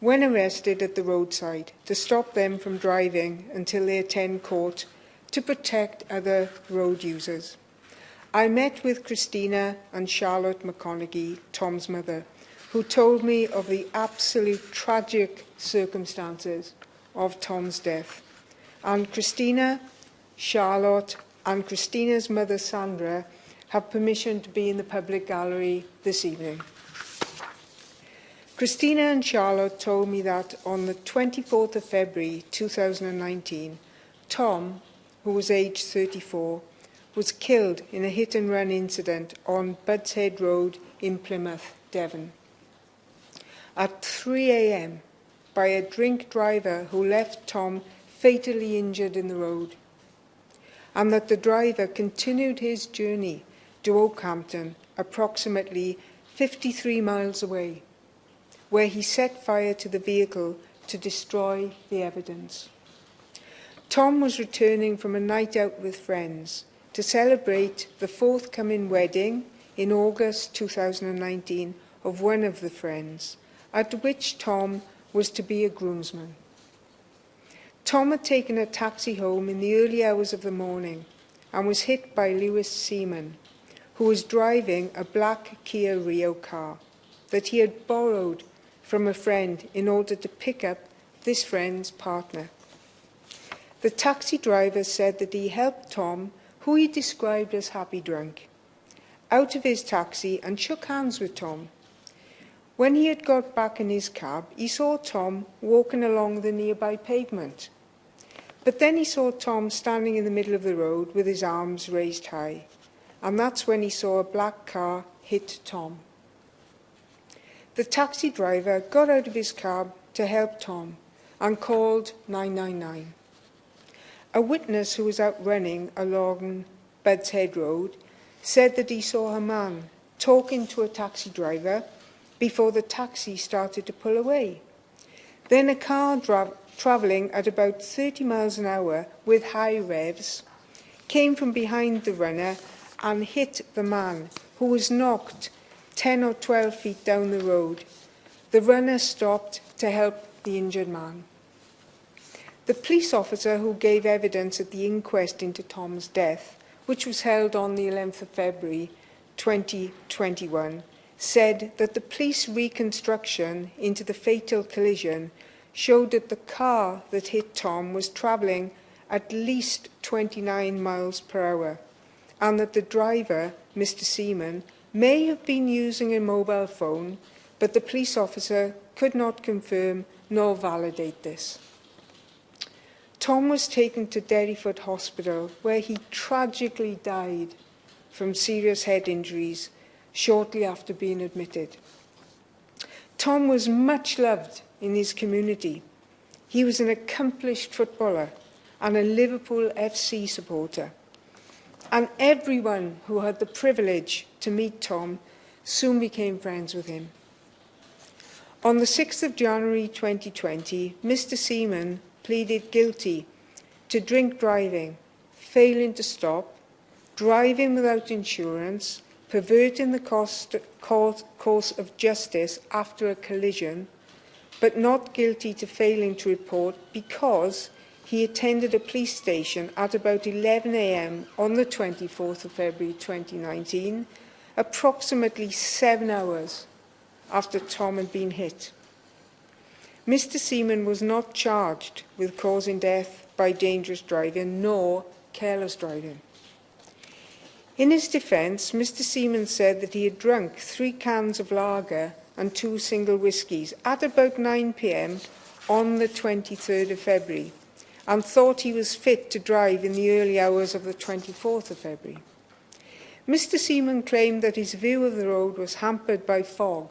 when arrested at the roadside to stop them from driving until they attend court to protect other road users. I met with Christina and Charlotte McConaughey, Tom's mother, who told me of the absolute tragic circumstances of Tom's death. And Christina, Charlotte, and Christina's mother, Sandra, have permission to be in the public gallery this evening. Christina and Charlotte told me that on the 24th of February 2019, Tom, who was aged 34, was killed in a hit-and-run incident on Buds Head Road in Plymouth, Devon, at 3 a.m. by a drink driver who left Tom fatally injured in the road, and that the driver continued his journey to Oakhampton, approximately 53 miles away, where he set fire to the vehicle to destroy the evidence. Tom was returning from a night out with friends to celebrate the forthcoming wedding in August 2019 of one of the friends, at which Tom was to be a groomsman. Tom had taken a taxi home in the early hours of the morning and was hit by Lewis Seaman, who was driving a black Kia Rio car that he had borrowed from a friend in order to pick up this friend's partner. The taxi driver said that he helped Tom, who he described as happy drunk, out of his taxi and shook hands with Tom. When he had got back in his cab, he saw Tom walking along the nearby pavement. But then he saw Tom standing in the middle of the road with his arms raised high, and that's when he saw a black car hit Tom. The taxi driver got out of his cab to help Tom and called 999. A witness who was out running along Buds Head Road said that he saw a man talking to a taxi driver before the taxi started to pull away. Then a car travelling at about 30 miles an hour with high revs came from behind the runner and hit the man, who was knocked 10 or 12 feet down the road. The runner stopped to help the injured man. The police officer who gave evidence at the inquest into Tom's death, which was held on the 11th of February 2021, said that the police reconstruction into the fatal collision showed that the car that hit Tom was travelling at least 29 miles per hour, and that the driver, Mr. Seaman, may have been using a mobile phone, but the police officer could not confirm nor validate this. Tom was taken to Derryford Hospital, where he tragically died from serious head injuries shortly after being admitted. Tom was much loved in his community. He was an accomplished footballer and a Liverpool FC supporter. And everyone who had the privilege to meet Tom soon became friends with him. On the 6th of January 2020, Mr. Seaman pleaded guilty to drink driving, failing to stop, driving without insurance, perverting the course of justice after a collision, but not guilty to failing to report because he attended a police station at about 11 a.m. on the 24th of February 2019, approximately 7 hours after Tom had been hit. Mr. Seaman was not charged with causing death by dangerous driving nor careless driving. In his defence, Mr. Seaman said that he had drunk 3 cans of lager and 2 single whiskies at about 9 p.m. on the 23rd of February and thought he was fit to drive in the early hours of the 24th of February. Mr. Seaman claimed that his view of the road was hampered by fog,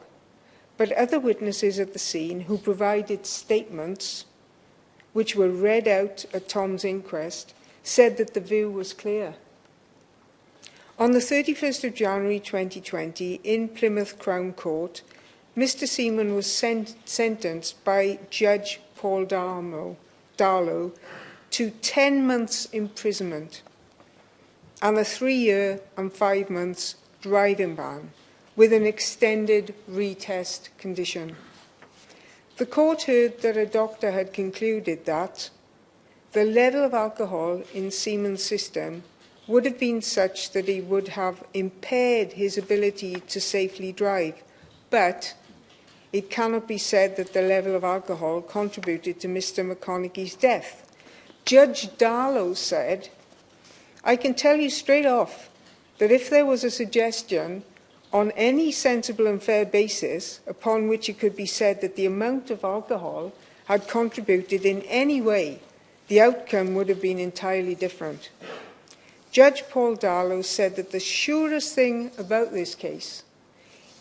but other witnesses at the scene who provided statements, which were read out at Tom's inquest, said that the view was clear. On the 31st of January 2020, in Plymouth Crown Court, Mr. Seaman was sentenced by Judge Paul Darlow to 10 months imprisonment and a 3-year and 5 months driving ban with an extended retest condition. The court heard that a doctor had concluded that the level of alcohol in Seaman's system would have been such that he would have impaired his ability to safely drive, but it cannot be said that the level of alcohol contributed to Mr. McConaughey's death. Judge Darlow said, "I can tell you straight off that if there was a suggestion on any sensible and fair basis upon which it could be said that the amount of alcohol had contributed in any way, the outcome would have been entirely different." Judge Paul Darlow said that the surest thing about this case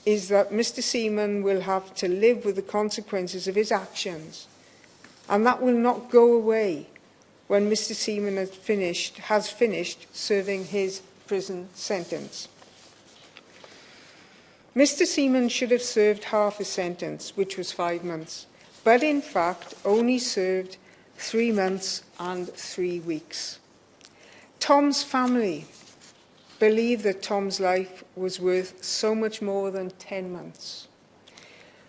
is that Mr. Seaman will have to live with the consequences of his actions, and that will not go away when Mr. Seaman has finished serving his prison sentence. Mr. Seaman should have served half his sentence, which was 5 months, but in fact only served 3 months and 3 weeks. Tom's family believe that Tom's life was worth so much more than 10 months,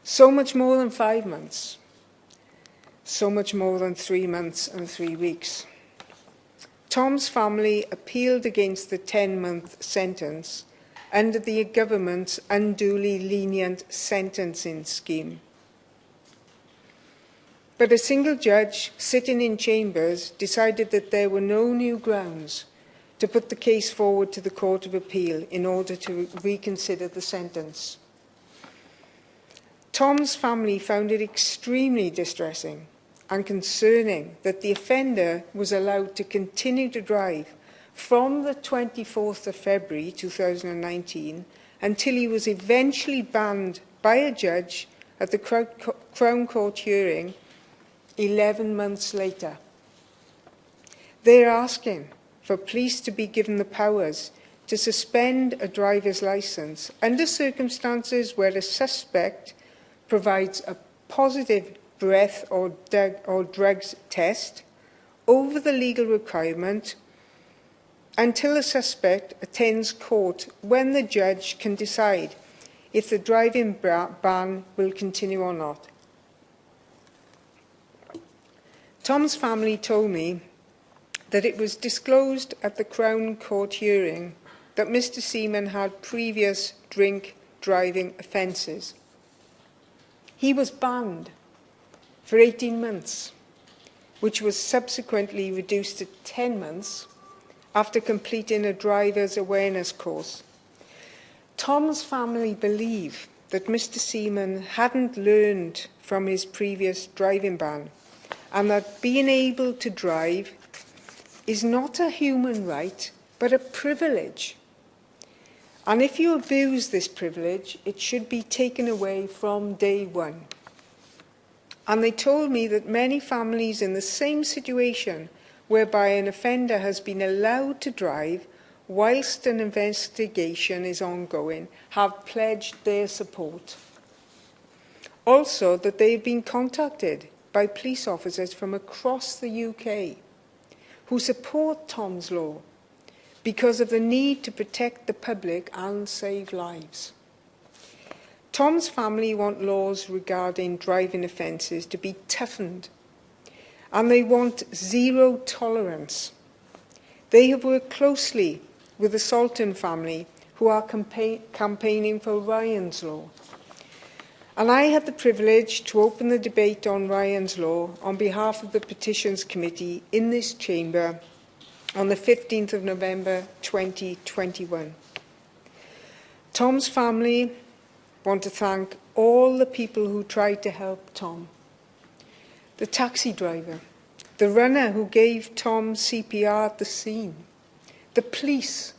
so much more than 5 months, so much more than 3 months and 3 weeks. Tom's family appealed against the 10-month sentence under the government's unduly lenient sentencing scheme. But a single judge sitting in chambers decided that there were no new grounds to put the case forward to the Court of Appeal in order to reconsider the sentence. Tom's family found it extremely distressing and concerning that the offender was allowed to continue to drive from the 24th of February 2019 until he was eventually banned by a judge at the Crown Court hearing 11 months later. They are asking for police to be given the powers to suspend a driver's licence under circumstances where a suspect provides a positive breath or drugs test over the legal requirement until the suspect attends court, when the judge can decide if the driving ban will continue or not. Tom's family told me that it was disclosed at the Crown Court hearing that Mr. Seaman had previous drink driving offences. He was banned for 18 months, which was subsequently reduced to 10 months after completing a driver's awareness course. Tom's family believe that Mr. Seaman hadn't learned from his previous driving ban, and that being able to drive is not a human right, but a privilege. And if you abuse this privilege, it should be taken away from day one. And they told me that many families in the same situation, whereby an offender has been allowed to drive whilst an investigation is ongoing, have pledged their support. Also, that they have been contacted by police officers from across the UK who support Tom's law because of the need to protect the public and save lives. Tom's family want laws regarding driving offences to be toughened, and they want zero tolerance. They have worked closely with the Salton family, who are campaigning for Ryan's law. And I had the privilege to open the debate on Ryan's law on behalf of the Petitions Committee in this chamber on the 15th of November 2021. Tom's family want to thank all the people who tried to help Tom. The taxi driver, the runner who gave Tom CPR at the scene, the police,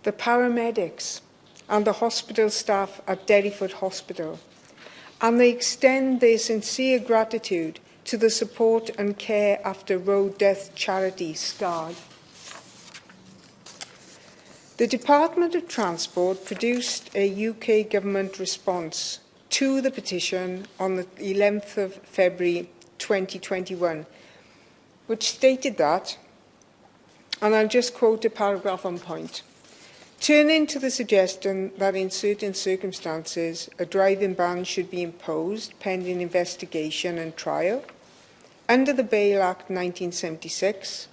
the paramedics, and the hospital staff at Derryford Hospital. And they extend their sincere gratitude to the support and care after road death charity SCARD. The Department of Transport produced a UK government response to the petition on the 11th of February 2021, which stated that, and I'll just quote a paragraph on point, Turning to the suggestion that in certain circumstances a driving ban should be imposed pending investigation and trial, under the Bail Act 1976,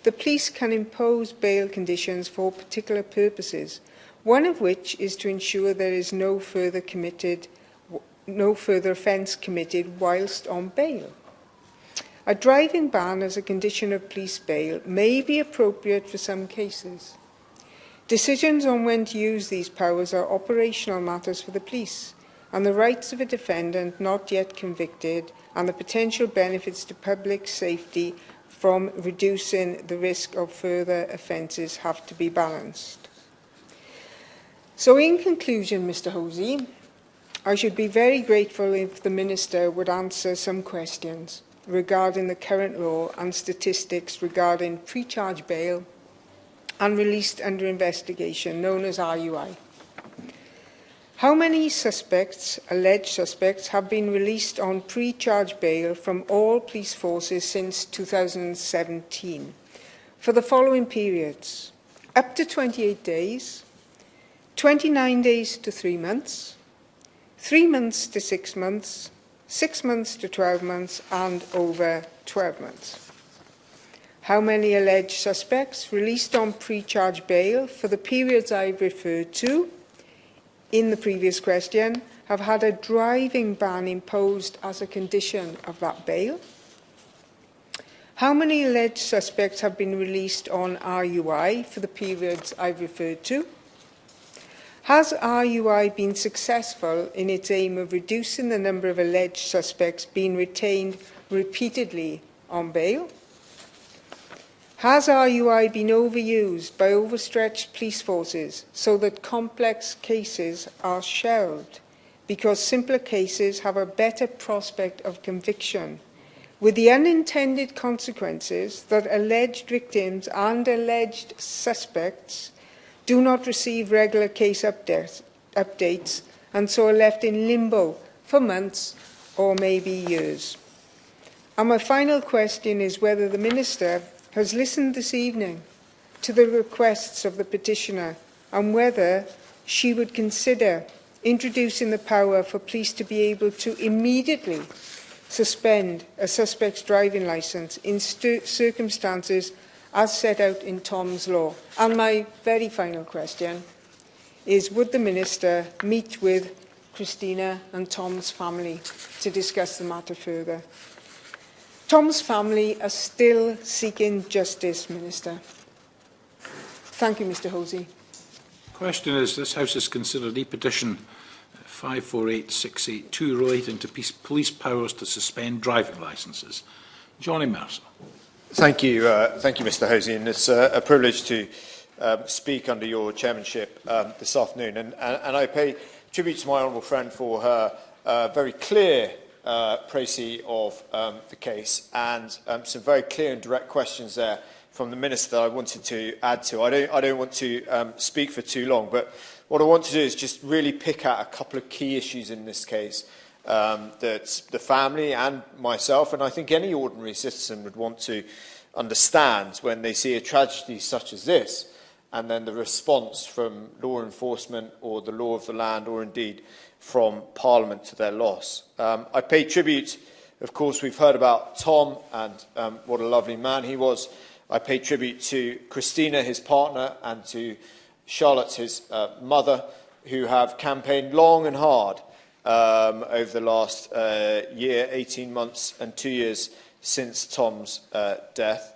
the police can impose bail conditions for particular purposes, one of which is to ensure there is no further offence committed whilst on bail. A driving ban as a condition of police bail may be appropriate for some cases. Decisions on when to use these powers are operational matters for the police, and the rights of a defendant not yet convicted and the potential benefits to public safety from reducing the risk of further offences have to be balanced. So in conclusion, Mr Hosey, I should be very grateful if the Minister would answer some questions regarding the current law and statistics regarding pre-charge bail and released under investigation, known as RUI. How many suspects, alleged suspects, have been released on pre-charge bail from all police forces since 2017 for the following periods: up to 28 days, 29 days to 3 months, 3 months to 6 months, 6 months to 12 months, and over 12 months? How many alleged suspects released on pre-charge bail for the periods I've referred to in the previous question have had a driving ban imposed as a condition of that bail? How many alleged suspects have been released on RUI for the periods I've referred to? Has RUI been successful in its aim of reducing the number of alleged suspects being retained repeatedly on bail? Has RUI been overused by overstretched police forces so that complex cases are shelved because simpler cases have a better prospect of conviction, with the unintended consequences that alleged victims and alleged suspects do not receive regular case updates and so are left in limbo for months or maybe years? And my final question is whether the Minister has listened this evening to the requests of the petitioner and whether she would consider introducing the power for police to be able to immediately suspend a suspect's driving licence in circumstances as set out in Tom's law. And my very final question is, would the Minister meet with Christina and Tom's family to discuss the matter further? Tom's family are still seeking justice, Minister. Thank you, Mr Hosey. The question is, this House has considered E-petition 548682 relating to police powers to suspend driving licences. Johnny Mercer. Thank you, Mr Hosey, and it's a privilege to speak under your chairmanship this afternoon. And I pay tribute to my honourable friend for her very clear précis of the case and some very clear and direct questions there from the Minister that I wanted to add to. I don't want to speak for too long, but what I want to do is just really pick out a couple of key issues in this case that the family and myself, and I think any ordinary citizen, would want to understand when they see a tragedy such as this, and then the response from law enforcement or the law of the land, or indeed from Parliament, to their loss. I pay tribute, of course, we've heard about Tom and what a lovely man he was. I pay tribute to Christina, his partner, and to Charlotte, his mother, who have campaigned long and hard over the last year, 18 months and 2 years since Tom's death.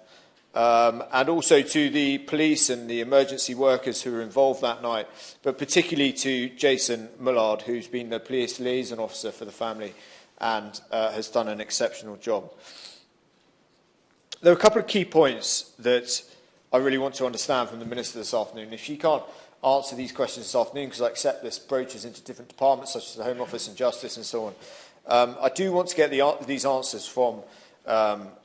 And also to the police and the emergency workers who were involved that night, but particularly to Jason Mullard, who's been the police liaison officer for the family and has done an exceptional job. There are a couple of key points that I really want to understand from the Minister this afternoon. If she can't answer these questions this afternoon, because I accept this broaches into different departments such as the Home Office and Justice and so on, I do want to get these answers from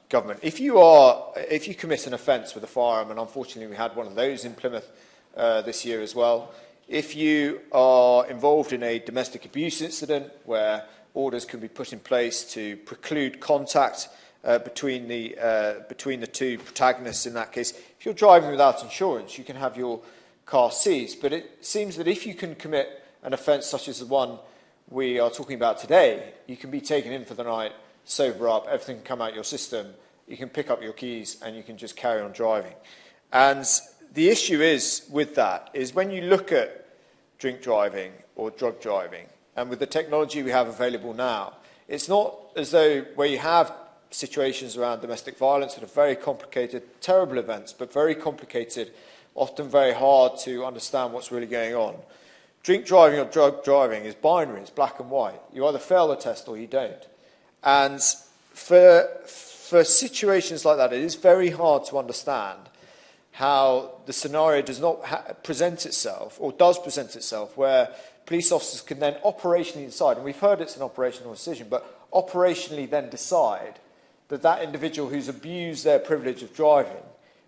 government. If you commit an offence with a firearm, and unfortunately we had one of those in Plymouth this year as well, if you are involved in a domestic abuse incident where orders can be put in place to preclude contact between the two protagonists in that case, if you're driving without insurance, you can have your car seized. But it seems that if you can commit an offence such as the one we are talking about today, you can be taken in for the night, sober up, everything can come out your system, you can pick up your keys and you can just carry on driving. And the issue is with that is when you look at drink driving or drug driving, and with the technology we have available now, it's not as though where you have situations around domestic violence that are very complicated, terrible events, but very complicated, often very hard to understand what's really going on. Drink driving or drug driving is binary, it's black and white. You either fail the test or you don't. And for situations like that, it is very hard to understand how the scenario does not present itself, or does present itself, where police officers can then operationally decide, and we've heard it's an operational decision, but operationally then decide that that individual who's abused their privilege of driving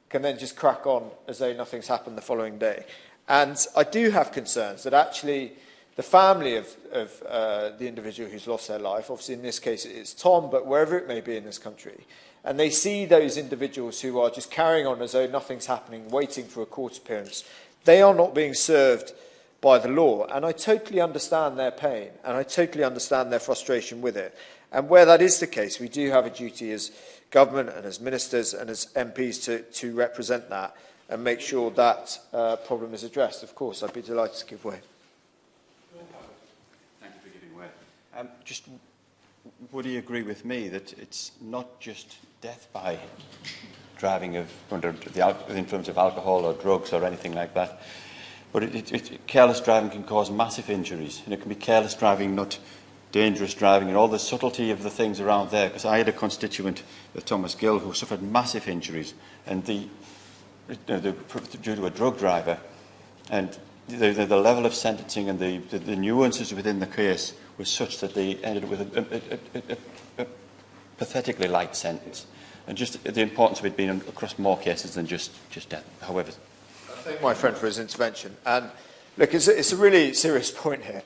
can then just crack on as though nothing's happened the following day. And I do have concerns that actually the family of the individual who's lost their life, obviously in this case it's Tom, but wherever it may be in this country, and they see those individuals who are just carrying on as though nothing's happening, waiting for a court appearance, they are not being served by the law. And I totally understand their pain, and I totally understand their frustration with it. And where that is the case, we do have a duty as government and as ministers and as MPs to represent that and make sure that problem is addressed. Of course, I'd be delighted to give way. Thank you for giving way. Just, would you agree with me that it's not just death by driving under the influence of alcohol or drugs or anything like that, but careless driving can cause massive injuries, and it can be careless driving, not dangerous driving, and all the subtlety of the things around there. Because I had a constituent, Thomas Gill, who suffered massive injuries, and due to a drug driver, and the level of sentencing and the nuances within the case was such that they ended up with a pathetically light sentence, and just the importance of it being across more cases than just death. However, I thank my friend for his intervention. And look, it's a really serious point here.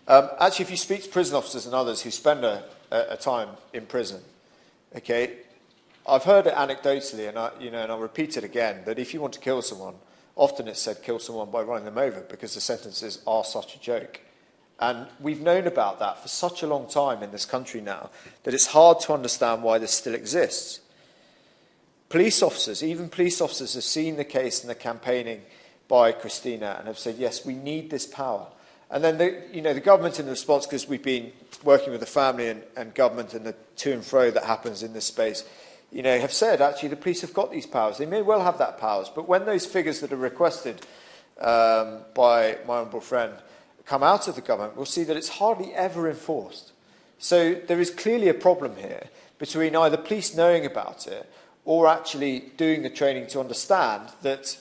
Actually, if you speak to prison officers and others who spend a time in prison, okay, I've heard it anecdotally, and I'll repeat it again, that if you want to kill someone, often it's said kill someone by running them over because the sentences are such a joke. And we've known about that for such a long time in this country now that it's hard to understand why this still exists. Police officers, even police officers, have seen the case and the campaigning by Christina and have said, yes, we need this power. And then the government in response, because we've been working with the family and government and the to and fro that happens in this space, have said, actually, the police have got these powers. They may well have that powers, but when those figures that are requested by my honourable friend come out of the government, we'll see that it's hardly ever enforced. So there is clearly a problem here between either police knowing about it or actually doing the training to understand that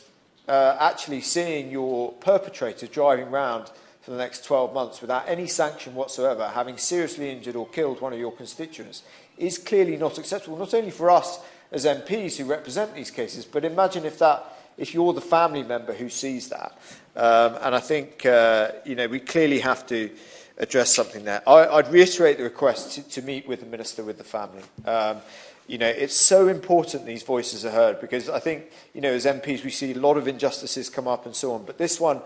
actually seeing your perpetrator driving round for the next 12 months without any sanction whatsoever, having seriously injured or killed one of your constituents, is clearly not acceptable, not only for us as MPs who represent these cases, but imagine if you're the family member who sees that. And I think we clearly have to address something there. I'd reiterate the request to meet with the Minister, with the family. It's so important these voices are heard, because I think, as MPs we see a lot of injustices come up and so on, but this one,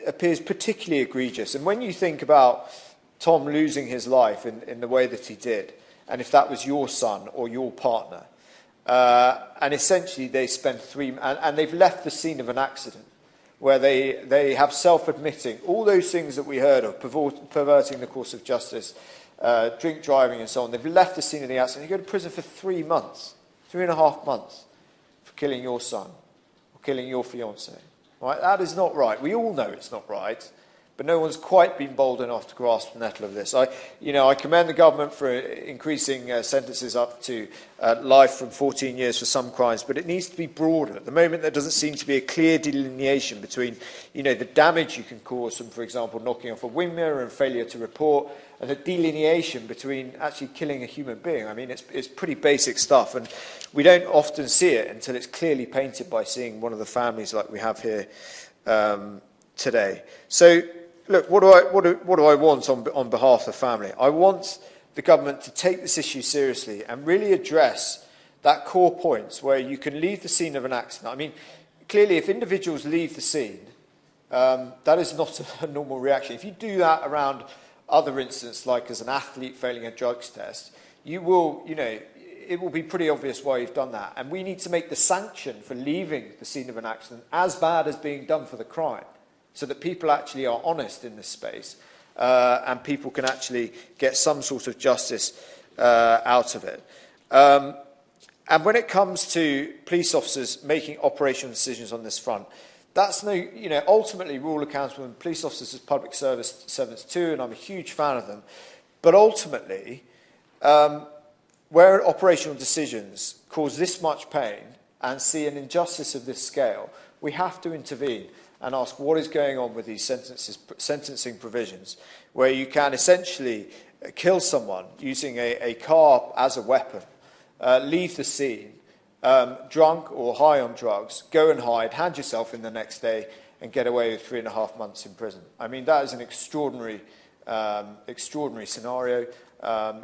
appears particularly egregious. And when you think about Tom losing his life in the way that he did, and if that was your son or your partner, and essentially they spend and they've left the scene of an accident where they have self-admitting all those things that we heard of, perverting the course of justice, drink driving and so on. They've left the scene of the accident. You go to prison for 3 months, 3.5 months, for killing your son or killing your fiancée. Right? That is not right. We all know it's not right, but no one's quite been bold enough to grasp the nettle of this. I commend the government for increasing sentences up to life from 14 years for some crimes, but it needs to be broader. At the moment, there doesn't seem to be a clear delineation between, the damage you can cause from, for example, knocking off a wing mirror and failure to report, and the delineation between actually killing a human being. I mean, it's pretty basic stuff, and we don't often see it until it's clearly painted by seeing one of the families like we have here today. So, look, what do I want on behalf of the family? I want the government to take this issue seriously and really address that core point where you can leave the scene of an accident. I mean, clearly, if individuals leave the scene, that is not a normal reaction. If you do that around other incidents, like as an athlete failing a drugs test, you will, it will be pretty obvious why you've done that. And we need to make the sanction for leaving the scene of an accident as bad as being done for the crime, so that people actually are honest in this space and people can actually get some sort of justice out of it. And when it comes to police officers making operational decisions on this front, that's ultimately we're all accountable, and police officers as public servants too, and I'm a huge fan of them. But ultimately, where operational decisions cause this much pain and see an injustice of this scale, we have to intervene and ask what is going on with these sentencing provisions, where you can essentially kill someone using a car as a weapon, leave the scene, drunk or high on drugs, go and hide, hand yourself in the next day, and get away with 3.5 months in prison. I mean, that is an extraordinary scenario.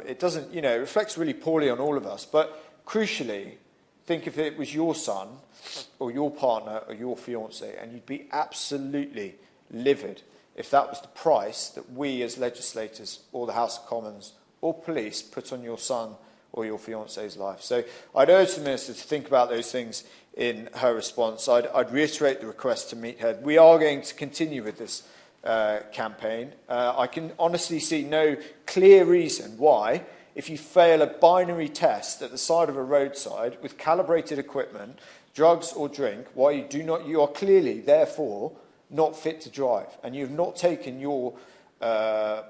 It doesn't, it reflects really poorly on all of us. But crucially, think if it was your son or your partner or your fiance, and you'd be absolutely livid if that was the price that we as legislators or the House of Commons or police put on your son or your fiance's life. So I'd urge the Minister to think about those things in her response. I'd reiterate the request to meet her. We are going to continue with this campaign. I can honestly see no clear reason why, if you fail a binary test at the side of a roadside with calibrated equipment, drugs or drink, why you are clearly, therefore, not fit to drive, and you have not taken your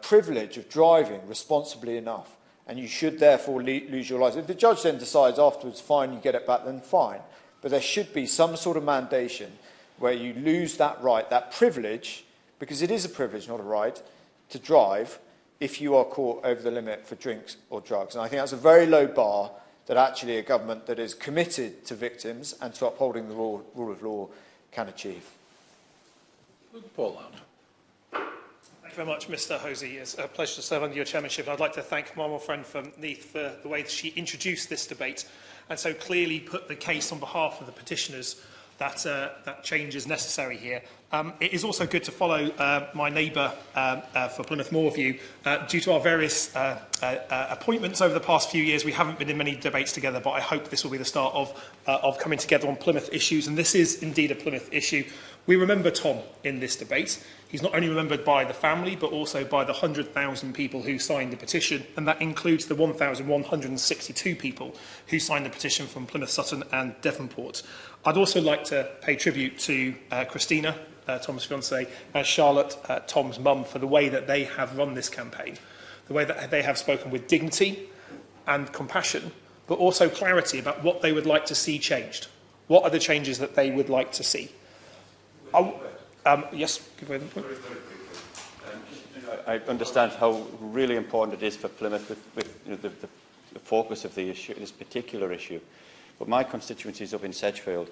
privilege of driving responsibly enough, and you should therefore lose your license. If the judge then decides afterwards, fine, you get it back, then fine. But there should be some sort of mandation where you lose that right, that privilege, because it is a privilege, not a right, to drive if you are caught over the limit for drinks or drugs. And I think that's a very low bar that actually a government that is committed to victims and to upholding the rule of law can achieve. Paul Lamb. Thank you very much, Mr Hosey. It's a pleasure to serve under your chairmanship. I'd like to thank my friend from Neath for the way that she introduced this debate and so clearly put the case on behalf of the petitioners that change is necessary here. It is also good to follow my neighbour for Plymouth Moorview. Due to our various appointments over the past few years, we haven't been in many debates together, but I hope this will be the start of coming together on Plymouth issues, and this is indeed a Plymouth issue. We remember Tom in this debate. He's not only remembered by the family, but also by the 100,000 people who signed the petition, and that includes the 1,162 people who signed the petition from Plymouth, Sutton and Devonport. I'd also like to pay tribute to Christina, Tom's fiancée, and Charlotte, Tom's mum, for the way that they have run this campaign, the way that they have spoken with dignity and compassion, but also clarity about what they would like to see changed. What are the changes that they would like to see? Yes, give away the point. I understand how really important it is for Plymouth with the focus of the issue, this particular issue. But my constituency is up in Sedgefield,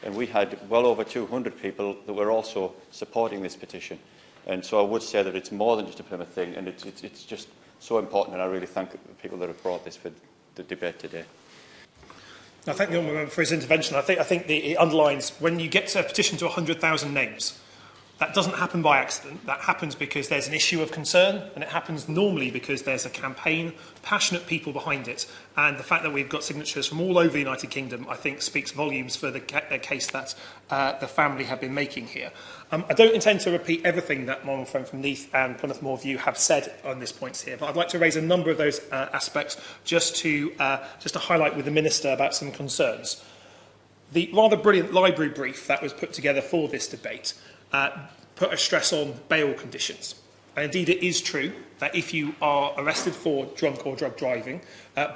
and we had well over 200 people that were also supporting this petition. And so I would say that it's more than just a Plymouth thing, and it's just so important, and I really thank the people that have brought this for the debate today. I thank the honourable member for his intervention. I think it underlines when you get to a petition to 100,000 names, that doesn't happen by accident. That happens because there's an issue of concern, and it happens normally because there's a campaign, passionate people behind it. And the fact that we've got signatures from all over the United Kingdom, I think, speaks volumes for the case that the family have been making here. I don't intend to repeat everything that my friend from Neath and Plymouth Moorview have said on this points here, but I'd like to raise a number of those aspects just to highlight with the Minister about some concerns. The rather brilliant library brief that was put together for this debate put a stress on bail conditions. And indeed, it is true that if you are arrested for drunk or drug driving,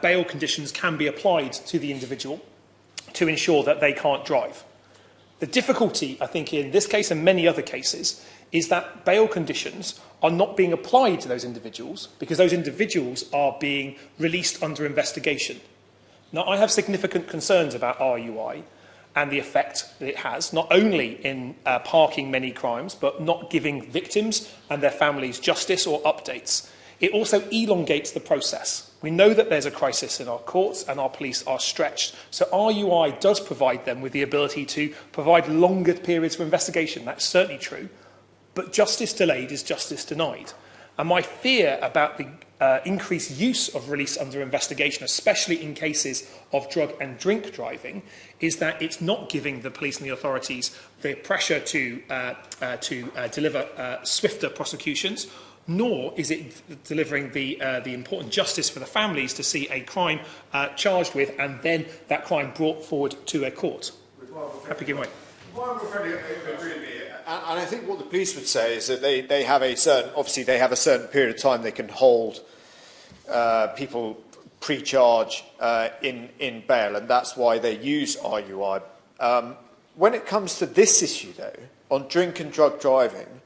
bail conditions can be applied to the individual to ensure that they can't drive. The difficulty, I think, in this case and many other cases, is that bail conditions are not being applied to those individuals because those individuals are being released under investigation. Now, I have significant concerns about RUI and the effect that it has, not only in parking many crimes, but not giving victims and their families justice or updates. It also elongates the process. We know that there's a crisis in our courts and our police are stretched. So RUI does provide them with the ability to provide longer periods for investigation. That's certainly true. But justice delayed is justice denied. And my fear about the increased use of release under investigation, especially in cases of drug and drink driving, is that it's not giving the police and the authorities the pressure to deliver swifter prosecutions, nor is it delivering the important justice for the families to see a crime charged with and then that crime brought forward to a court. Happy giving way. And I think what the police would say is that they have a certain, obviously they have a certain period of time they can hold people pre-charge in bail, and that's why they use RUI. When it comes to this issue, though, on drink and drug driving,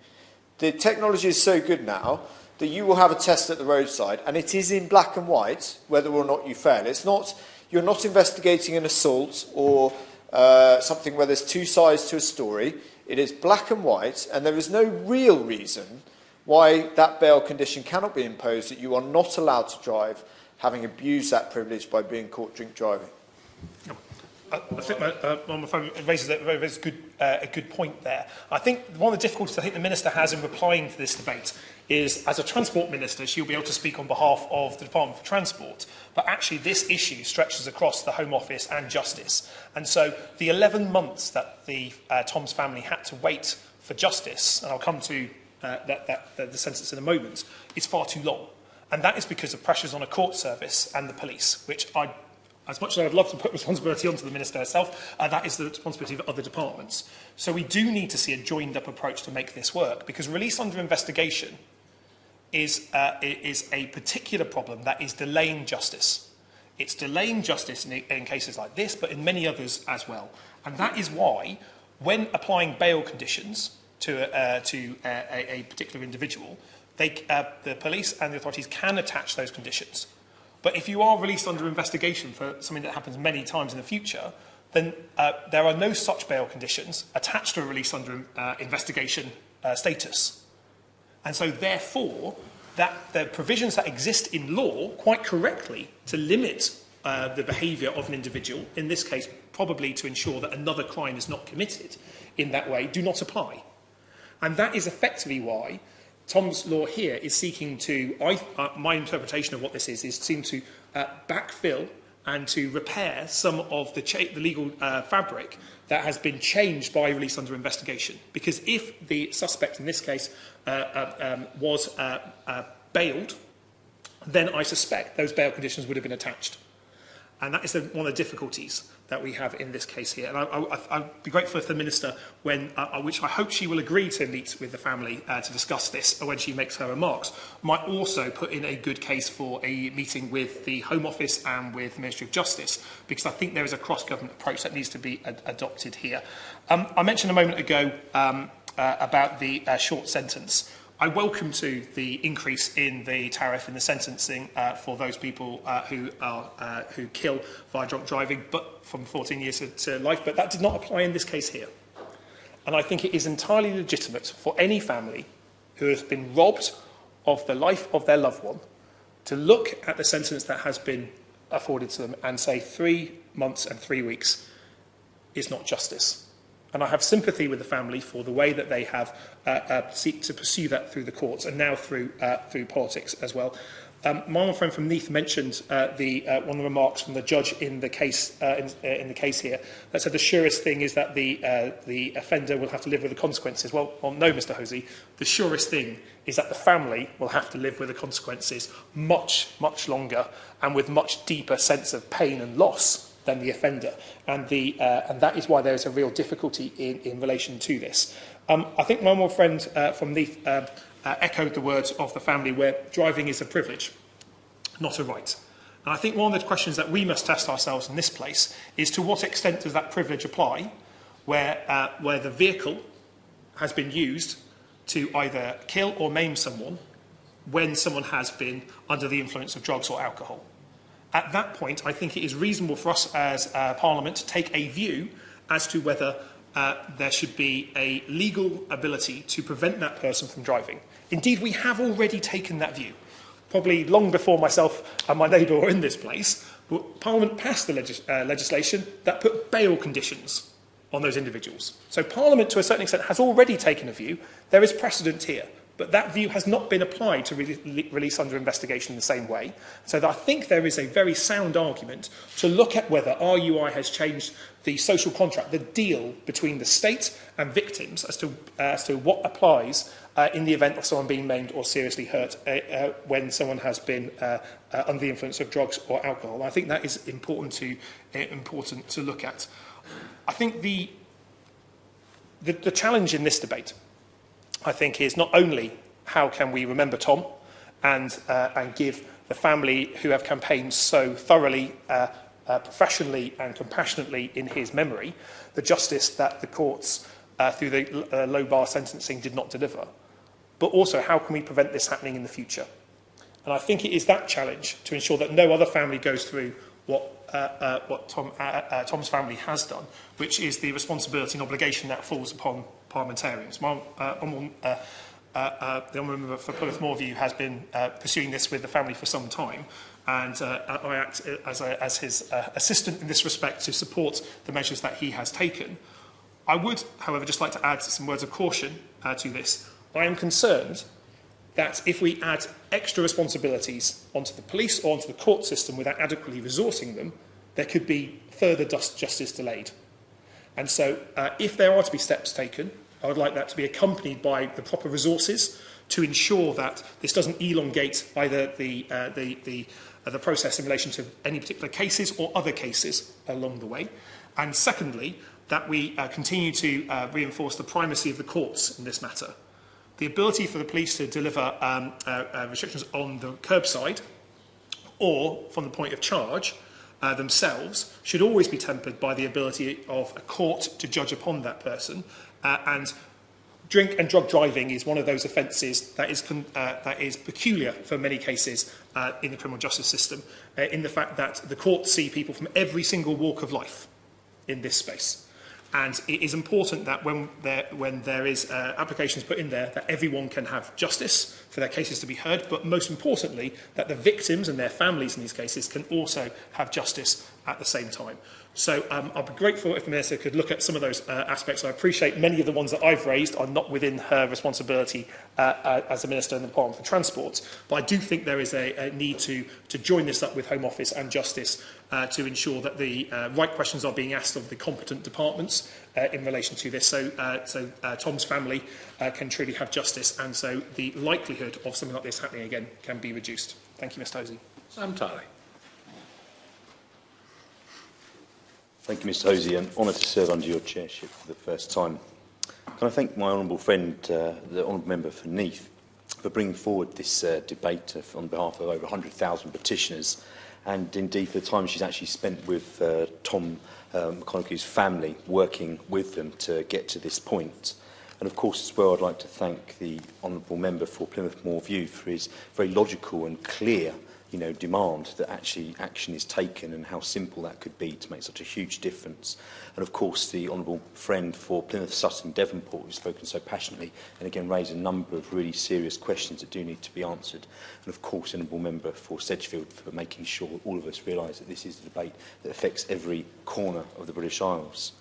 the technology is so good now that you will have a test at the roadside, and it is in black and white whether or not you fail. It's not, you're not investigating an assault or something where there's two sides to a story. It is black and white, and there is no real reason why that bail condition cannot be imposed, that you are not allowed to drive, having abused that privilege by being caught drink driving. I think my friend raises a good point there. I think one of the difficulties I think the Minister has in replying to this debate is, as a Transport Minister, she'll be able to speak on behalf of the Department for Transport, but actually this issue stretches across the Home Office and Justice. And so the 11 months that the Tom's family had to wait for justice, and I'll come to the sentence in a moment, is far too long. And that is because of pressures on a court service and the police, which as much as I'd love to put responsibility onto the Minister herself, that is the responsibility of other departments. So we do need to see a joined-up approach to make this work, because release under investigation is a particular problem that is delaying justice. It's delaying justice in cases like this, but in many others as well. And that is why, when applying bail conditions to a particular individual, the police and the authorities can attach those conditions. But if you are released under investigation for something that happens many times in the future, then there are no such bail conditions attached to a release under investigation status. And so, therefore, the provisions that exist in law, quite correctly, to limit the behaviour of an individual, in this case, probably to ensure that another crime is not committed in that way, do not apply. And that is effectively why Tom's law here is seeking to, my interpretation of what this is seeking to backfill and to repair some of the legal fabric that has been changed by release under investigation. Because if the suspect in this case was bailed, then I suspect those bail conditions would have been attached. And that is one of the difficulties that we have in this case here. And I'd be grateful if the Minister, which I hope she will agree to meet with the family to discuss this when she makes her remarks, might also put in a good case for a meeting with the Home Office and with the Ministry of Justice, because I think there is a cross-government approach that needs to be adopted here. I mentioned a moment ago about the short sentence. I welcome the increase in the tariff in the sentencing for those people who kill via drunk driving, but from 14 years to life. But that did not apply in this case here. And I think it is entirely legitimate for any family who has been robbed of the life of their loved one to look at the sentence that has been afforded to them and say 3 months and 3 weeks is not justice. And I have sympathy with the family for the way that they have seek to pursue that through the courts and now through politics as well. My old friend from Neath mentioned one of the remarks from the judge in the case in the case here that said the surest thing is that the offender will have to live with the consequences. Well, no, Mr. Hosey. The surest thing is that the family will have to live with the consequences much, much longer and with much deeper sense of pain and loss than the offender, and that is why there is a real difficulty in relation to this. I think my old friend from Neath echoed the words of the family where driving is a privilege, not a right. And I think one of the questions that we must test ourselves in this place is to what extent does that privilege apply where the vehicle has been used to either kill or maim someone when someone has been under the influence of drugs or alcohol. At that point, I think it is reasonable for us as Parliament to take a view as to whether there should be a legal ability to prevent that person from driving. Indeed, we have already taken that view. probably long before myself and my neighbour were in this place, Parliament passed the legislation that put bail conditions on those individuals. So Parliament, to a certain extent, has already taken a view. There is precedent here, but that view has not been applied to release under investigation in the same way. So that I think there is a very sound argument to look at whether RUI has changed the social contract, the deal between the state and victims as to what applies in the event of someone being maimed or seriously hurt when someone has been under the influence of drugs or alcohol. And I think that is important to look at. I think the challenge in this debate, I think, is not only how can we remember Tom and give the family who have campaigned so thoroughly, professionally and compassionately in his memory, the justice that the courts, through the low bar sentencing, did not deliver, but also how can we prevent this happening in the future. And I think it is that challenge to ensure that no other family goes through what Tom's family has done, which is the responsibility and obligation that falls upon parliamentarians. The Honourable Member for Plymouth Moorview has been pursuing this with the family for some time, and I act as his assistant in this respect to support the measures that he has taken. I would, however, just like to add some words of caution to this. I am concerned that if we add extra responsibilities onto the police or onto the court system without adequately resourcing them, there could be further justice delayed. And so if there are to be steps taken, I would like that to be accompanied by the proper resources to ensure that this doesn't elongate either the process in relation to any particular cases or other cases along the way. And secondly, that we continue to reinforce the primacy of the courts in this matter. The ability for the police to deliver restrictions on the curbside or from the point of charge themselves should always be tempered by the ability of a court to judge upon that person. And drink and drug driving is one of those offences that is peculiar for many cases in the criminal justice system, in the fact that the courts see people from every single walk of life in this space. And it is important that when there is applications put in there, that everyone can have justice for their cases to be heard, but most importantly, that the victims and their families in these cases can also have justice at the same time. So I'd be grateful if the Minister could look at some of those aspects. I appreciate many of the ones that I've raised are not within her responsibility as the Minister in the Department for Transport, but I do think there is a need to join this up with Home Office and Justice to ensure that the right questions are being asked of the competent departments in relation to this, so Tom's family can truly have justice, and so the likelihood of something like this happening again can be reduced. Thank you, Mr Hosey. Sam Tarry. Thank you, Mr Hosey, and honoured to serve under your chairship for the first time. Can I thank my honourable friend, the honourable member for Neath, for bringing forward this debate on behalf of over 100,000 petitioners, and indeed for the time she's actually spent with Tom McConaughey's family, working with them to get to this point. And of course, as well, I'd like to thank the honourable member for Plymouth Moorview for his very logical and clear demand that actually action is taken, and how simple that could be to make such a huge difference. And of course, the honourable friend for Plymouth, Sutton, Devonport, who's spoken so passionately and again raised a number of really serious questions that do need to be answered. And of course, the honourable member for Sedgefield for making sure all of us realise that this is a debate that affects every corner of the British Isles.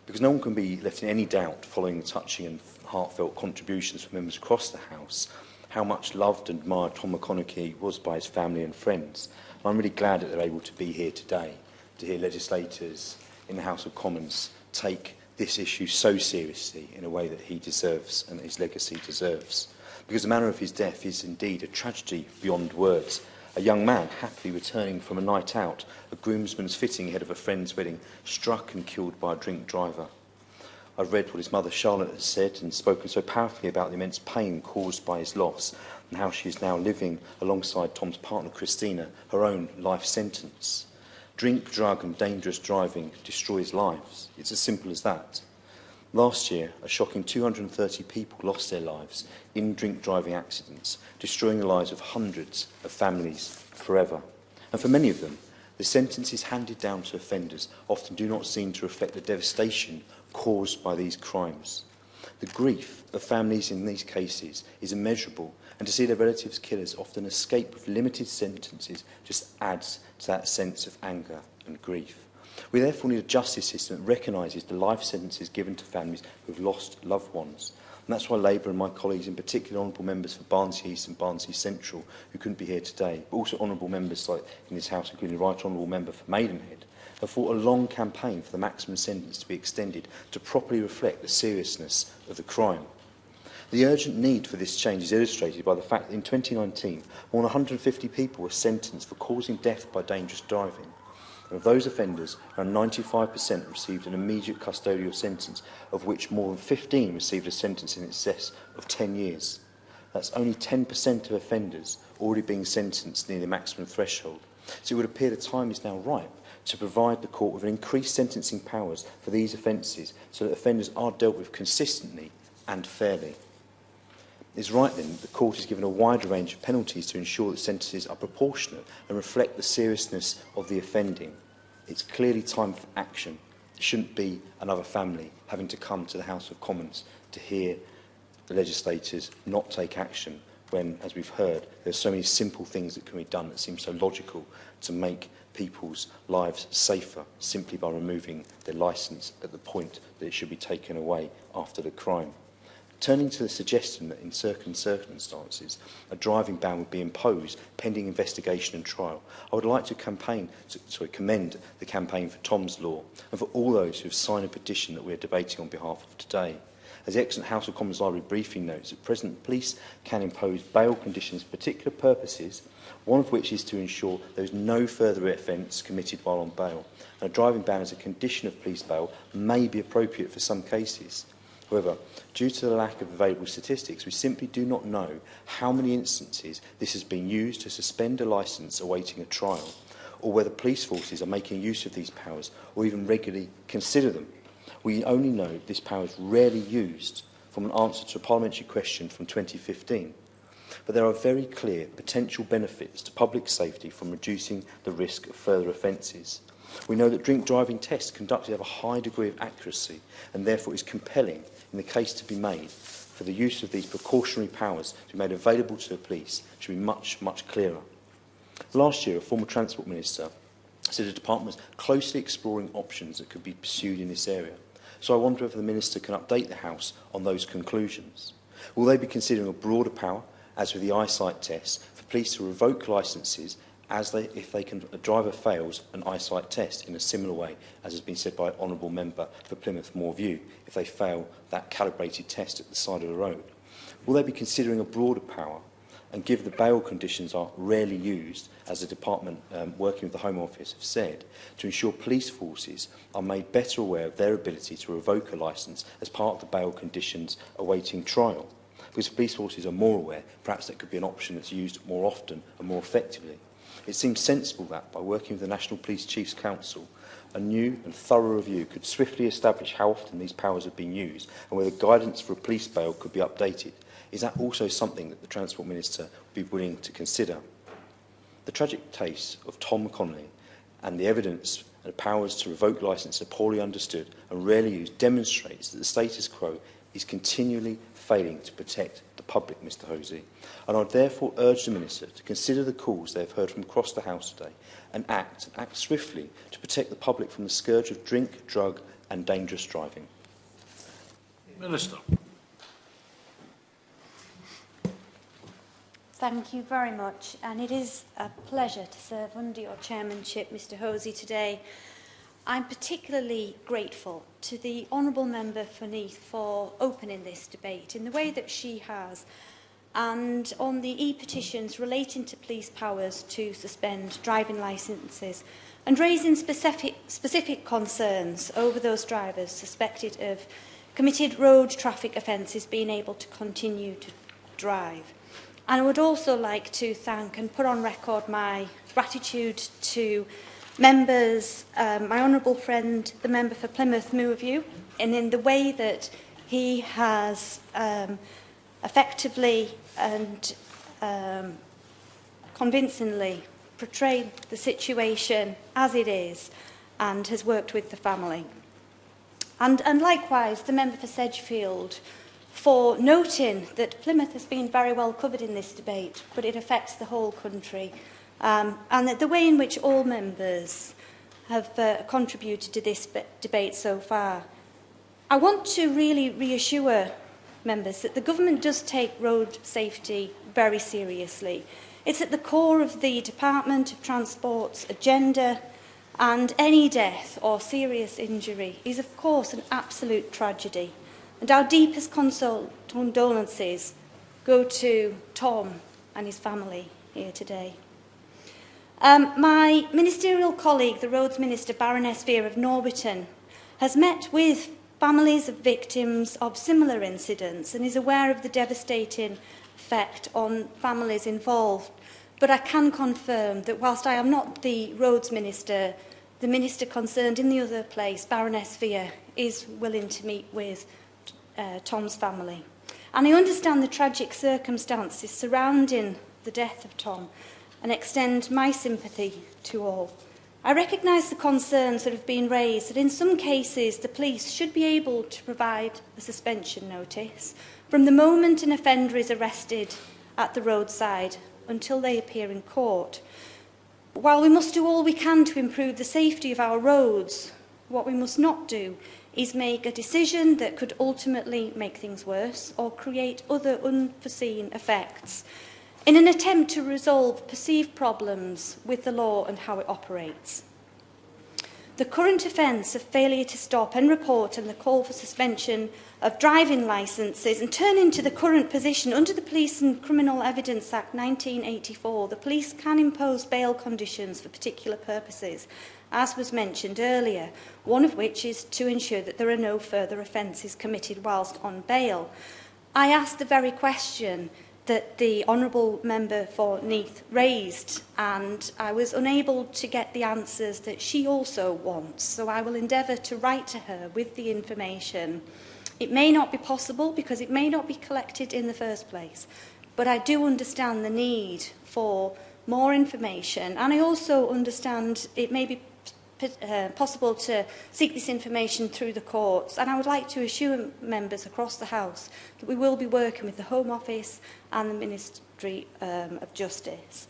Because no one can be left in any doubt, following the touching and heartfelt contributions from members across the House, how much loved and admired Tom McConaughey was by his family and friends. And I'm really glad that they're able to be here today, to hear legislators in the House of Commons take this issue so seriously in a way that he deserves and that his legacy deserves. Because the manner of his death is indeed a tragedy beyond words. A young man happily returning from a night out, a groomsman's fitting ahead of a friend's wedding, struck and killed by a drink driver. I've read what his mother Charlotte has said and spoken so powerfully about the immense pain caused by his loss, and how she is now living alongside Tom's partner Christina her own life sentence. Drink, drug and dangerous driving destroys lives. It's as simple as that. Last year, a shocking 230 people lost their lives in drink driving accidents, destroying the lives of hundreds of families forever. And for many of them, the sentences handed down to offenders often do not seem to reflect the devastation caused by these crimes. The grief of families in these cases is immeasurable, and to see their relatives' killers often escape with limited sentences just adds to that sense of anger and grief. We therefore need a justice system that recognises the life sentences given to families who have lost loved ones. And that's why Labour and my colleagues, in particular honourable members for Barnsley East and Barnsley Central, who couldn't be here today, but also honourable members like in this House, including the Right Honourable Member for Maidenhead, have fought a long campaign for the maximum sentence to be extended to properly reflect the seriousness of the crime. The urgent need for this change is illustrated by the fact that in 2019, more than 150 people were sentenced for causing death by dangerous driving. And of those offenders, around 95% received an immediate custodial sentence, of which more than 15 received a sentence in excess of 10 years. That's only 10% of offenders already being sentenced near the maximum threshold. So it would appear the time is now ripe to provide the court with increased sentencing powers for these offences so that offenders are dealt with consistently and fairly. It's right then that the court is given a wider range of penalties to ensure that sentences are proportionate and reflect the seriousness of the offending. It's clearly time for action. It shouldn't be another family having to come to the House of Commons to hear the legislators not take action when, as we've heard, there's so many simple things that can be done that seem so logical to make people's lives safer simply by removing their licence at the point that it should be taken away after the crime. Turning to the suggestion that in certain circumstances a driving ban would be imposed pending investigation and trial, I would like to commend the campaign for Tom's Law and for all those who have signed a petition that we are debating on behalf of today. As the excellent House of Commons Library briefing notes, at present police can impose bail conditions for particular purposes, one of which is to ensure there is no further offence committed while on bail. And a driving ban as a condition of police bail may be appropriate for some cases. However, due to the lack of available statistics, we simply do not know how many instances this has been used to suspend a licence awaiting a trial, or whether police forces are making use of these powers or even regularly consider them. We only know this power is rarely used from an answer to a parliamentary question from 2015. But there are very clear potential benefits to public safety from reducing the risk of further offences. We know that drink driving tests conducted have a high degree of accuracy and therefore is compelling in the case to be made for the use of these precautionary powers to be made available to the police should be much, much clearer. Last year, a former Transport Minister said the Department was closely exploring options that could be pursued in this area. So I wonder whether the Minister can update the House on those conclusions. Will they be considering a broader power, as with the eyesight tests, for police to revoke licences if a driver fails an eyesight test in a similar way, as has been said by an honourable member for Plymouth Moorview, if they fail that calibrated test at the side of the road? Will they be considering a broader power, and given the bail conditions are rarely used, as the Department working with the Home Office have said, to ensure police forces are made better aware of their ability to revoke a licence as part of the bail conditions awaiting trial? Because if police forces are more aware, perhaps that could be an option that's used more often and more effectively. It seems sensible that, by working with the National Police Chiefs Council, a new and thorough review could swiftly establish how often these powers have been used and whether guidance for a police bail could be updated. Is that also something that the Transport Minister would be willing to consider? The tragic case of Tom Connolly and the evidence and the powers to revoke licences are poorly understood and rarely used demonstrates that the status quo is continually failing to protect the public, Mr Hosey. And I would therefore urge the Minister to consider the calls they have heard from across the House today and act swiftly to protect the public from the scourge of drink, drug and dangerous driving. Minister. Thank you very much, and it is a pleasure to serve under your chairmanship, Mr Hosey, today. I'm particularly grateful to the Honourable Member for Neath for opening this debate in the way that she has, and on the e-petitions relating to police powers to suspend driving licences, and raising specific concerns over those drivers suspected of committed road traffic offences being able to continue to drive. And I would also like to thank and put on record my gratitude to members, my honourable friend, the member for Plymouth Moorview, and in the way that he has effectively and convincingly portrayed the situation as it is and has worked with the family. And likewise, the member for Sedgefield, for noting that Plymouth has been very well covered in this debate, but it affects the whole country, and that the way in which all members have contributed to this debate so far. I want to really reassure members that the government does take road safety very seriously. It's at the core of the Department of Transport's agenda, and any death or serious injury is, of course, an absolute tragedy. And our deepest condolences go to Tom and his family here today. My ministerial colleague, the Roads Minister, Baroness Veer of Norbiton, has met with families of victims of similar incidents and is aware of the devastating effect on families involved. But I can confirm that whilst I am not the Roads Minister, the Minister concerned in the other place, Baroness Veer, is willing to meet with Tom's family. And I understand the tragic circumstances surrounding the death of Tom and extend my sympathy to all. I recognise the concerns that have been raised that in some cases the police should be able to provide a suspension notice from the moment an offender is arrested at the roadside until they appear in court. While we must do all we can to improve the safety of our roads, what we must not do is make a decision that could ultimately make things worse or create other unforeseen effects in an attempt to resolve perceived problems with the law and how it operates. The current offence of failure to stop and report and the call for suspension of driving licences, and turning to the current position under the Police and Criminal Evidence Act 1984, the police can impose bail conditions for particular purposes, as was mentioned earlier, one of which is to ensure that there are no further offences committed whilst on bail. I asked the very question that the Honourable Member for Neath raised, and I was unable to get the answers that she also wants, so I will endeavour to write to her with the information. It may not be possible because it may not be collected in the first place, but I do understand the need for more information, and I also understand it may be possible to seek this information through the courts, and I would like to assure members across the House that we will be working with the Home Office and the Ministry of Justice.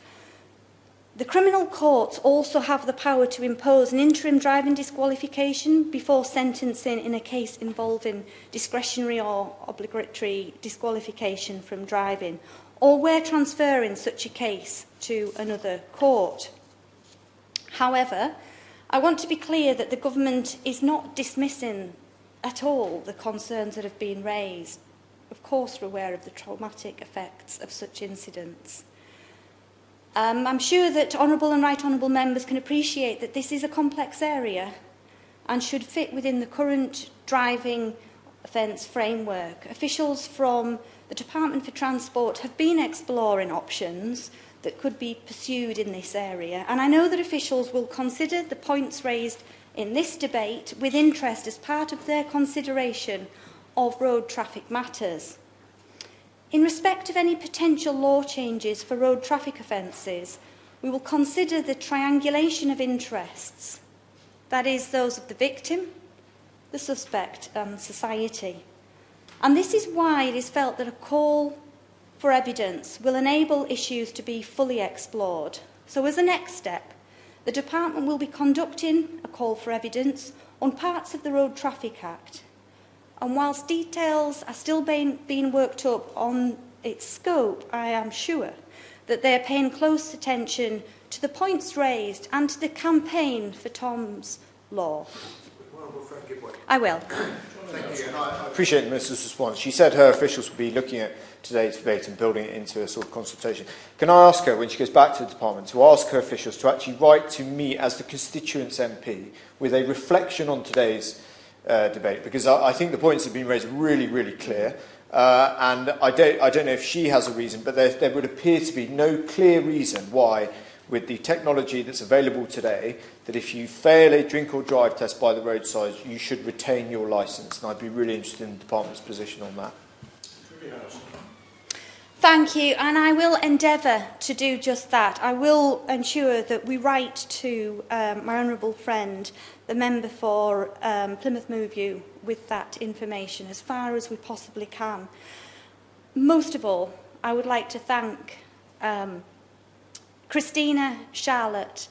The criminal courts also have the power to impose an interim driving disqualification before sentencing in a case involving discretionary or obligatory disqualification from driving, or where transferring such a case to another court. However, I want to be clear that the government is not dismissing at all the concerns that have been raised. Of course, we're aware of the traumatic effects of such incidents. I'm sure that Honourable and Right Honourable members can appreciate that this is a complex area and should fit within the current driving offence framework. Officials from the Department for Transport have been exploring options that could be pursued in this area, and I know that officials will consider the points raised in this debate with interest as part of their consideration of road traffic matters. In respect of any potential law changes for road traffic offences, we will consider the triangulation of interests, that is, those of the victim, the suspect and society. And this is why it is felt that a call for evidence will enable issues to be fully explored. So as a next step, the Department will be conducting a call for evidence on parts of the Road Traffic Act. And whilst details are still being worked up on its scope, I am sure that they are paying close attention to the points raised and to the campaign for Tom's Law. I will. Thank you. And I appreciate the Minister's response. She said her officials will be looking at today's debate and building it into a sort of consultation. Can I ask her, when she goes back to the department, to ask her officials to actually write to me as the constituents MP with a reflection on today's debate? Because I think the points that have been raised are really, really clear. And I don't know if she has a reason, but there would appear to be no clear reason why, with the technology that's available today, that if you fail a drink or drive test by the roadside, you should retain your licence. And I'd be really interested in the department's position on that. Trudy Harrison. Thank you, and I will endeavour to do just that. I will ensure that we write to my honourable friend, the member for Plymouth Moorview, with that information as far as we possibly can. Most of all, I would like to thank Christina, Charlotte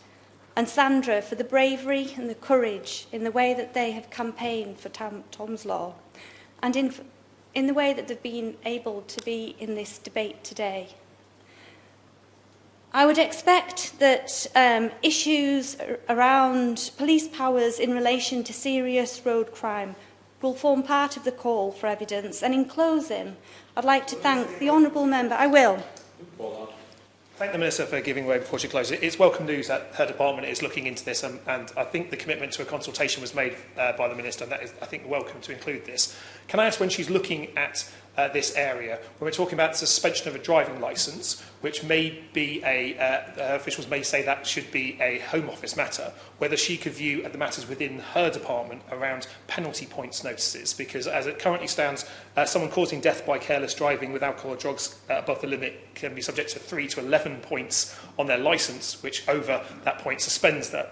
and Sandra for the bravery and the courage in the way that they have campaigned for Tom's Law, and in the way that they've been able to be in this debate today. I would expect that issues around police powers in relation to serious road crime will form part of the call for evidence. And in closing, I'd like to thank the honourable member. I will. Thank the Minister for giving way before she closes. It's welcome news that her department is looking into this, and I think the commitment to a consultation was made by the Minister, and that is, I think, welcome to include this. Can I ask, when she's looking at this area, when we're talking about suspension of a driving licence, which may be officials may say that should be a Home Office matter, whether she could view the matters within her department around penalty points notices, because as it currently stands, someone causing death by careless driving with alcohol or drugs above the limit can be subject to 3 to 11 points on their licence, which over that point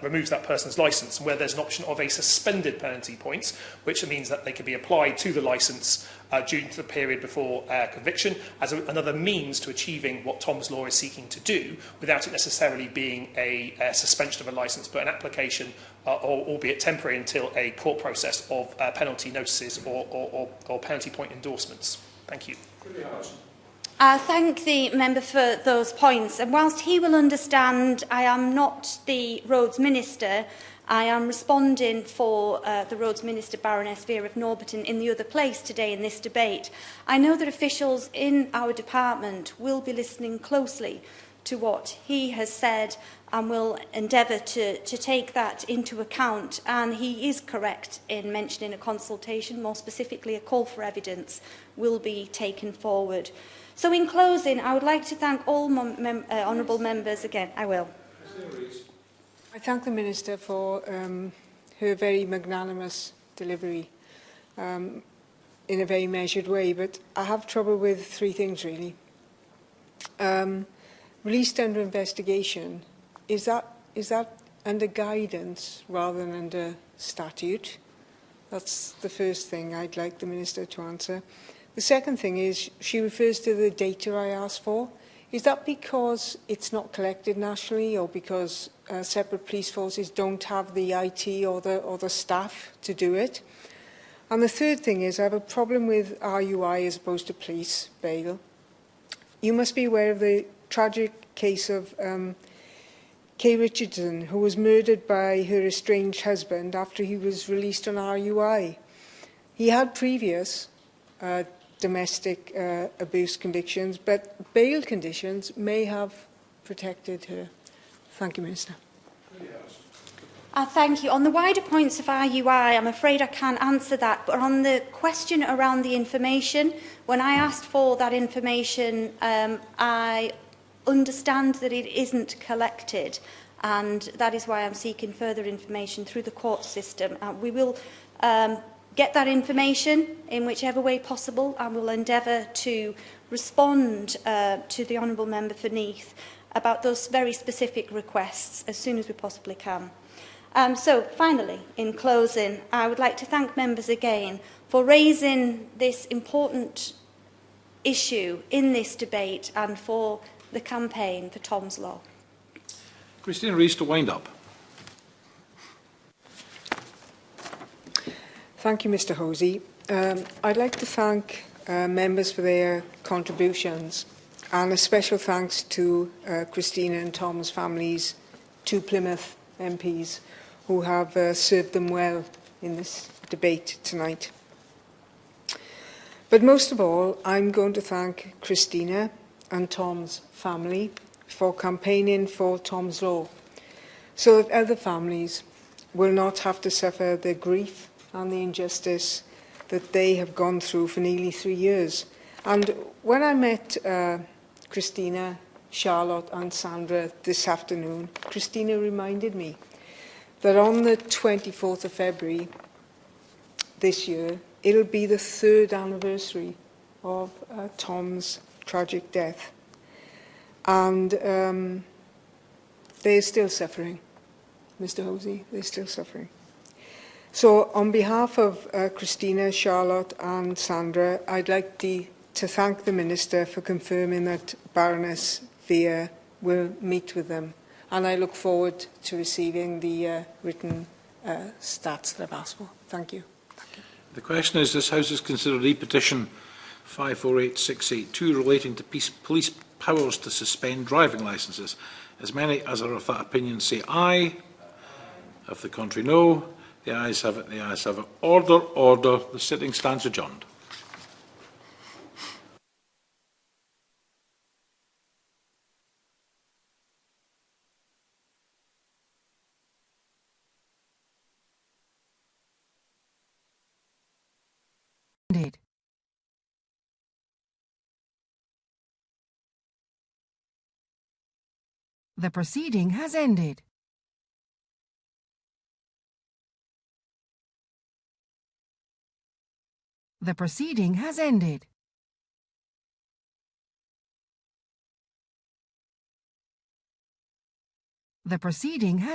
removes that person's licence, and where there's an option of a suspended penalty points, which means that they can be applied to the licence due to the period before conviction as another means to achieving what Tom's Law is seeking to do, without it necessarily being a suspension of a licence, but an application, albeit temporary, until a court process of penalty notices or penalty point endorsements. Thank you. I thank the member for those points. And whilst he will understand I am not the Roads Minister, I am responding for the Roads Minister, Baroness Vera of Norbiton, in the other place today in this debate. I know that officials in our department will be listening closely to what he has said and will endeavour to take that into account. And he is correct in mentioning a consultation, more specifically a call for evidence, will be taken forward. So in closing, I would like to thank all honourable members again. I will. I thank the Minister for her very magnanimous delivery in a very measured way, but I have trouble with three things, really. Released under investigation, is that under guidance rather than under statute? That's the first thing I'd like the Minister to answer. The second thing is, she refers to the data I asked for. Is that because it's not collected nationally, or because separate police forces don't have the IT or the staff to do it? And the third thing is, I have a problem with RUI as opposed to police bail. You must be aware of the tragic case of Kay Richardson, who was murdered by her estranged husband after he was released on RUI. He had previous domestic abuse convictions, but bail conditions may have protected her. Thank you, Minister. Thank you. On the wider points of RUI, I'm afraid I can't answer that, but on the question around the information, when I asked for that information, I understand that it isn't collected, and that is why I'm seeking further information through the court system. We will get that information in whichever way possible, and will endeavour to respond to the Honourable Member for Neath about those very specific requests as soon as we possibly can. So, finally, in closing, I would like to thank members again for raising this important issue in this debate and for the campaign for Tom's Law. Christina Rees to wind up. Thank you, Mr. Hosey. I'd like to thank members for their contributions, and a special thanks to Christina and Tom's families, 2 Plymouth MPs, who have served them well in this debate tonight. But most of all, I'm going to thank Christina and Tom's family for campaigning for Tom's Law, so that other families will not have to suffer the grief and the injustice that they have gone through for nearly 3 years. And when I met Christina, Charlotte and Sandra this afternoon, Christina reminded me that on the 24th of February this year, it'll be the 3rd anniversary of Tom's tragic death. And they're still suffering, Mr. Hosey, they're still suffering. So on behalf of Christina, Charlotte and Sandra, I'd like to thank the Minister for confirming that Baroness Vere will meet with them. And I look forward to receiving the written stats that I've asked for. Thank you. The question is, this House has considered E-petition 548682 relating to police powers to suspend driving licences. As many as are of that opinion say aye. Of the contrary, no. The ayes have it. The ayes have it. Order, order. The sitting stands adjourned. Ended. The proceeding has ended. The proceeding has ended. The proceeding has